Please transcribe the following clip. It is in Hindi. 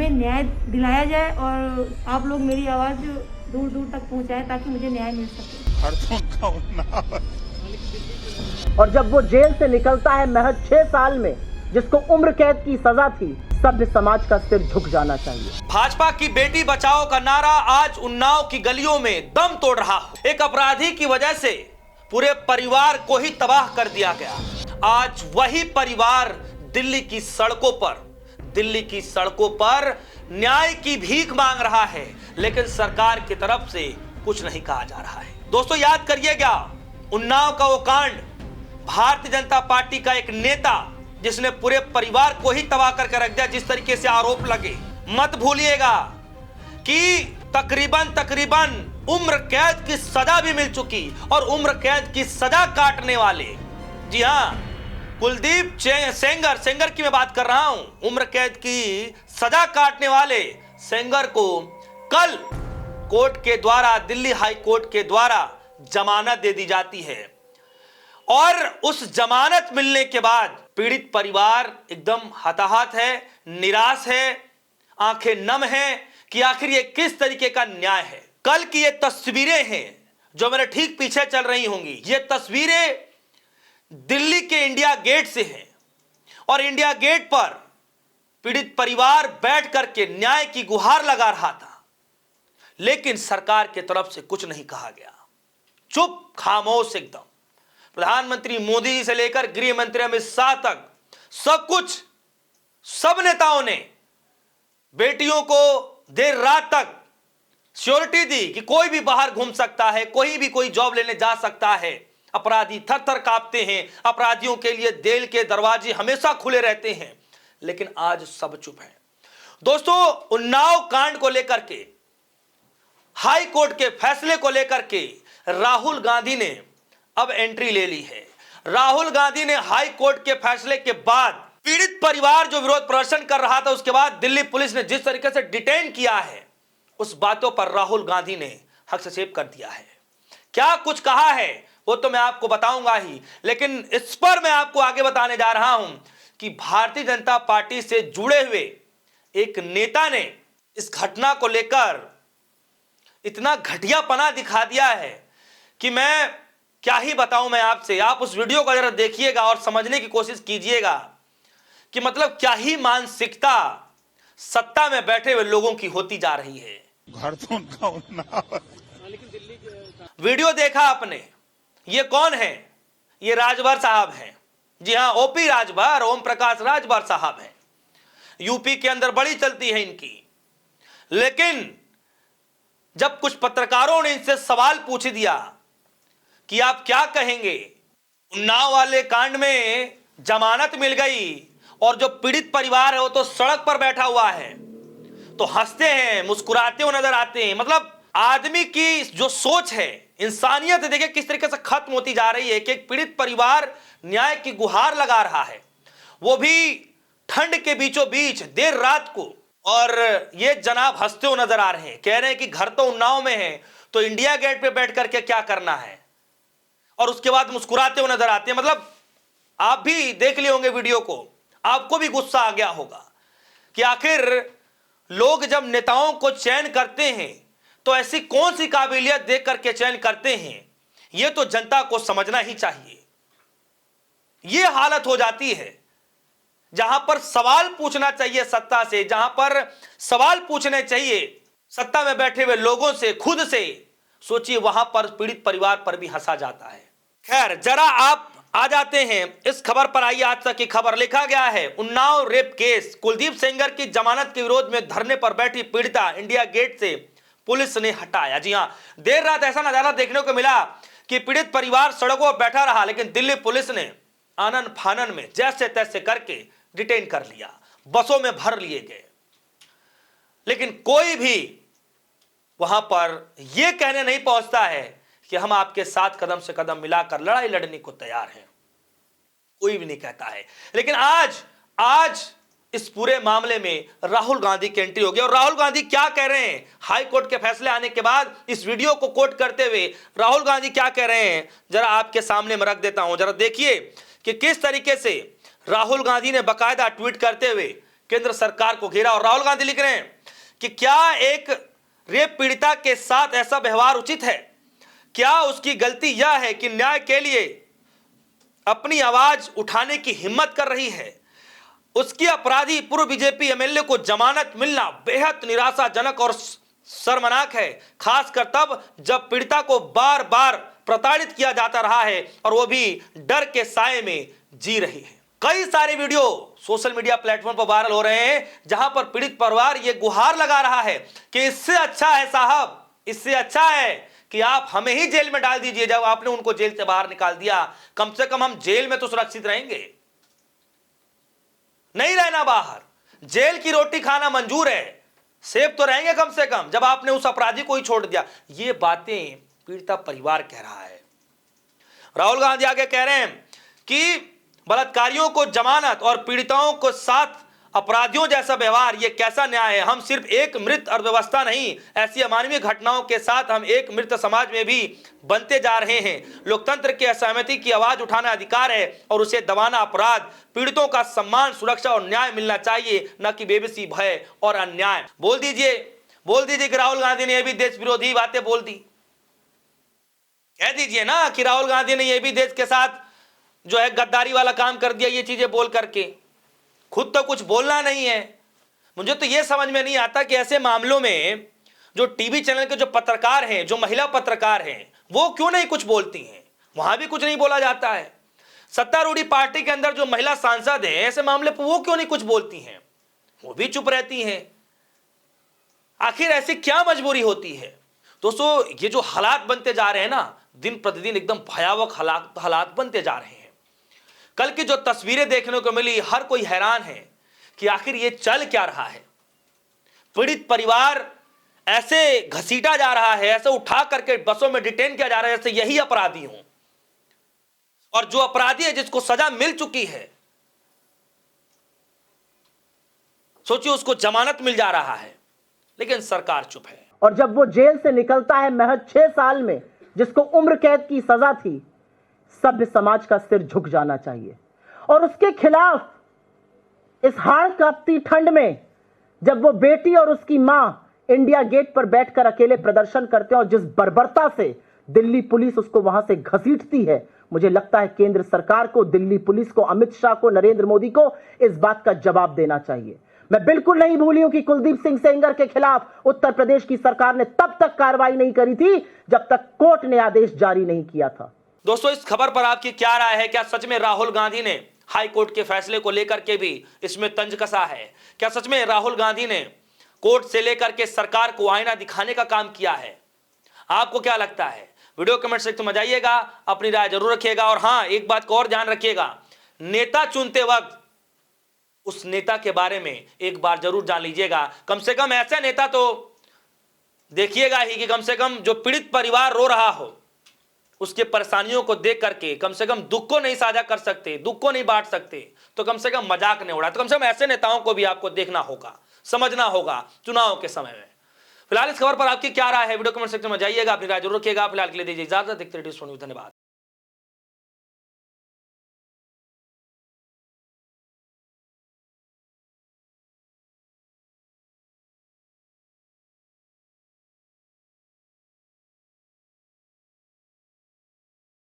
मुझे न्याय दिलाया जाए और आप लोग मेरी आवाज़ दूर दूर तक पहुंचाएं ताकि मुझे न्याय मिल सके। और जब वो जेल से निकलता है महज 6 साल में, जिसको उम्र कैद की सजा थी, सभ्य समाज का सिर झुक जाना चाहिए। भाजपा की बेटी बचाओ का नारा आज उन्नाव की गलियों में दम तोड़ रहा हो। एक अपराधी की वजह से पूरे परिवार को ही तबाह कर दिया गया। आज वही परिवार दिल्ली की सड़कों पर न्याय की भीख मांग रहा है, लेकिन सरकार की तरफ से कुछ नहीं कहा जा रहा है। दोस्तों याद करिएगा उन्नाव का वो कांड, भारतीय जनता पार्टी का एक नेता जिसने पूरे परिवार को ही तबाह करके रख दिया, जिस तरीके से आरोप लगे। मत भूलिएगा कि तकरीबन उम्र कैद की सजा भी मिल चुकी और उम्र कैद की सजा काटने वाले, जी हां, कुलदीप सेंगर की मैं बात कर रहा हूं। उम्र कैद की सजा काटने वाले सेंगर को कल कोर्ट के द्वारा, दिल्ली हाई कोर्ट के द्वारा जमानत दे दी जाती है और उस जमानत मिलने के बाद पीड़ित परिवार एकदम हताहत है, निराश है, आंखें नम हैं कि आखिर ये किस तरीके का न्याय है। कल की ये तस्वीरें हैं जो मेरे ठीक पीछे चल रही होंगी। ये तस्वीरें दिल्ली के इंडिया गेट से हैं और इंडिया गेट पर पीड़ित परिवार बैठ करके न्याय की गुहार लगा रहा था, लेकिन सरकार की तरफ से कुछ नहीं कहा गया। चुप खामोश एकदम। प्रधानमंत्री मोदी जी से लेकर गृह मंत्री अमित शाह तक सब नेताओं ने बेटियों को देर रात तक श्योरिटी दी कि कोई भी बाहर घूम सकता है, कोई जॉब लेने जा सकता है। अपराधी थर थर कांपते हैं, अपराधियों के लिए जेल के दरवाजे हमेशा खुले रहते हैं, लेकिन आज सब चुप हैं। दोस्तों उन्नाव कांड को लेकर के, हाई कोर्ट के फैसले को लेकर के राहुल गांधी ने अब एंट्री ले ली है। राहुल गांधी ने हाई कोर्ट के फैसले के बाद पीड़ित परिवार जो विरोध प्रदर्शन कर रहा था, उसके बाद दिल्ली पुलिस ने जिस तरीके से डिटेन किया है, उस बातों पर राहुल गांधी ने हस्तक्षेप कर दिया है। क्या कुछ कहा है वो तो मैं आपको बताऊंगा ही, लेकिन इस पर मैं आपको आगे बताने जा रहा हूं कि भारतीय जनता पार्टी से जुड़े हुए एक नेता ने इस घटना को लेकर इतना घटियापना दिखा दिया है कि मैं क्या ही बताऊं मैं आपसे। आप उस वीडियो को जरा देखिएगा और समझने की कोशिश कीजिएगा कि मतलब क्या ही मानसिकता सत्ता में बैठे हुए लोगों की होती जा रही है। घर तो उनका वीडियो देखा आपने, ये कौन है? ये राजभर साहब हैं। जी हां, ओपी राजभर, ओम प्रकाश राजभर साहब हैं। यूपी के अंदर बड़ी चलती है इनकी। लेकिन जब कुछ पत्रकारों ने इनसे सवाल पूछ दिया कि आप क्या कहेंगे, उन्नाव वाले कांड में जमानत मिल गई और जो पीड़ित परिवार है वो तो सड़क पर बैठा हुआ है, तो हंसते हैं, मुस्कुराते हुए नजर आते हैं। मतलब आदमी की जो सोच है, इंसानियत देखिए किस तरीके से खत्म होती जा रही है कि एक पीड़ित परिवार न्याय की गुहार लगा रहा है, वो भी ठंड के बीचों बीच देर रात को, और ये जनाब हंसते हुए नजर आ रहे हैं, कह रहे हैं कि घर तो उन्नाव में है तो इंडिया गेट पे बैठ करके क्या करना है, और उसके बाद मुस्कुराते हुए नजर आते हैं। मतलब आप भी देख लिए होंगे वीडियो को, आपको भी गुस्सा आ गया होगा कि आखिर लोग जब नेताओं को चयन करते हैं तो ऐसी कौन सी काबिलियत देख करके चयन करते हैं, यह तो जनता को समझना ही चाहिए। यह हालत हो जाती है जहां पर सवाल पूछना चाहिए सत्ता से, जहां पर सवाल पूछने चाहिए सत्ता में बैठे हुए लोगों से, खुद से, सोचिए वहां पर पीड़ित परिवार पर भी हंसा जाता है। खैर जरा आप आ जाते हैं इस खबर पर। आइए आज तक की खबर। लिखा गया है उन्नाव रेप केस, कुलदीप सेंगर की जमानत के विरोध में धरने पर बैठी पीड़िता इंडिया गेट से पुलिस ने हटाया। जी हां, देर रात ऐसा नजारा देखने को मिला कि पीड़ित परिवार सड़कों पर बैठा रहा, लेकिन दिल्ली पुलिस ने आनन फानन में जैसे तैसे करके डिटेन कर लिया, बसों में भर लिए गए, लेकिन कोई भी वहां पर यह कहने नहीं पहुंचता है कि हम आपके साथ कदम से कदम मिलाकर लड़ाई लड़ने को तैयार हैं। कोई भी नहीं कहता है। लेकिन आज इस पूरे मामले में राहुल गांधी की एंट्री हो गई। और राहुल गांधी क्या कह रहे हैं हाई कोर्ट के फैसले आने के बाद, इस वीडियो को कोट करते हुए राहुल गांधी क्या कह रहे हैं, जरा आपके सामने मैं रख देता हूं। जरा देखिए कि किस तरीके से राहुल गांधी ने बाकायदा ट्वीट करते हुए केंद्र सरकार को घेरा और राहुल गांधी लिख रहे हैं कि क्या एक रेप पीड़िता के साथ ऐसा व्यवहार उचित है? क्या उसकी गलती यह है कि न्याय के लिए अपनी आवाज उठाने की हिम्मत कर रही है? उसकी अपराधी पूर्व बीजेपी एमएलए को जमानत मिलना बेहद निराशाजनक और शर्मनाक है, खासकर तब जब पीड़िता को बार बार प्रताड़ित किया जाता रहा है और वो भी डर के साए में जी रही है। कई सारे वीडियो सोशल मीडिया प्लेटफॉर्म पर वायरल हो रहे हैं जहां पर पीड़ित परिवार ये गुहार लगा रहा है कि इससे अच्छा है साहब, इससे अच्छा है कि आप हमें ही जेल में डाल दीजिए। जब आपने उनको जेल से बाहर निकाल दिया, कम से कम हम जेल में तो सुरक्षित रहेंगे, नहीं रहना बाहर। जेल की रोटी खाना मंजूर है, सेफ तो रहेंगे कम से कम, जब आपने उस अपराधी को ही छोड़ दिया। ये बातें पीड़िता परिवार कह रहा है। राहुल गांधी आगे कह रहे हैं कि बलात्कारियों को जमानत और पीड़िताओं को साथ अपराधियों जैसा व्यवहार, ये कैसा न्याय है? हम सिर्फ एक मृत अर्थव्यवस्था नहीं, ऐसी अमानवीय घटनाओं के साथ हम एक मृत समाज में भी बनते जा रहे हैं। लोकतंत्र की असहमति की आवाज उठाना अधिकार है और उसे दबाना अपराध। पीड़ितों का सम्मान, सुरक्षा और न्याय मिलना चाहिए, न कि बेबसी, भय और अन्याय। बोल दीजिए कि राहुल गांधी ने यह भी देश विरोधी बातें बोल दी। कह दीजिए ना कि राहुल गांधी ने यह भी देश के साथ जो है गद्दारी वाला काम कर दिया, ये चीजें बोल करके। खुद तो कुछ बोलना नहीं है। मुझे तो यह समझ में नहीं आता कि ऐसे मामलों में जो टीवी चैनल के जो पत्रकार हैं, जो महिला पत्रकार हैं, वो क्यों नहीं कुछ बोलती हैं? वहां भी कुछ नहीं बोला जाता है। सत्तारूढ़ी पार्टी के अंदर जो महिला सांसद हैं, ऐसे मामले पर वो क्यों नहीं कुछ बोलती हैं? वो भी चुप रहती हैं। आखिर ऐसी क्या मजबूरी होती है? दोस्तों, ये जो हालात बनते जा रहे हैं ना, दिन प्रतिदिन एकदम भयावह हालात बनते जा रहे हैं। कल की जो तस्वीरें देखने को मिली, हर कोई हैरान है कि आखिर ये चल क्या रहा है। पीड़ित परिवार ऐसे घसीटा जा रहा है, ऐसे उठा करके बसों में डिटेन किया जा रहा है जैसे यही अपराधी हों, और जो अपराधी है जिसको सजा मिल चुकी है, सोचिए उसको जमानत मिल जा रहा है, लेकिन सरकार चुप है। और जब वो जेल से निकलता है महज 6 साल में, जिसको उम्र कैद की सजा थी, सभ्य समाज का सिर झुक जाना चाहिए। और उसके खिलाफ इस हाड़ कांपती ठंड में जब वो बेटी और उसकी मां इंडिया गेट पर बैठकर अकेले प्रदर्शन करते हैं और जिस बर्बरता से दिल्ली पुलिस उसको वहां से घसीटती है, मुझे लगता है केंद्र सरकार को, दिल्ली पुलिस को, अमित शाह को, नरेंद्र मोदी को इस बात का जवाब देना चाहिए। मैं बिल्कुल नहीं भूली हूं कि कुलदीप सिंह सेंगर के खिलाफ उत्तर प्रदेश की सरकार ने तब तक कार्रवाई नहीं करी थी जब तक कोर्ट ने आदेश जारी नहीं किया था। दोस्तों, इस खबर पर आपकी क्या राय है? क्या सच में राहुल गांधी ने हाई कोर्ट के फैसले को लेकर के भी इसमें तंज कसा है? क्या सच में राहुल गांधी ने कोर्ट से लेकर के सरकार को आईना दिखाने का काम किया है? आपको क्या लगता है? वीडियो कमेंट सेक्शन में जाइएगा, अपनी राय जरूर रखिएगा। और हां, एक बात को और ध्यान रखिएगा, नेता चुनते वक्त उस नेता के बारे में एक बार जरूर जान लीजिएगा। कम से कम ऐसा नेता तो देखिएगा ही कि कम से कम जो पीड़ित परिवार रो रहा हो, उसके परेशानियों को देख करके कम से कम दुख को नहीं साझा कर सकते, दुख को नहीं बांट सकते, तो कम से कम मजाक नहीं उड़ा। तो कम से कम ऐसे नेताओं को भी आपको देखना होगा, समझना होगा चुनाव के समय में। फिलहाल इस खबर पर आपकी क्या राय है? वीडियो कमेंट सेक्शन में जाइएगा, अपनी राय जरूर रखिएगा। फिलहाल के लिए दीजिए इजाजत। देखते रहिए, धन्यवाद।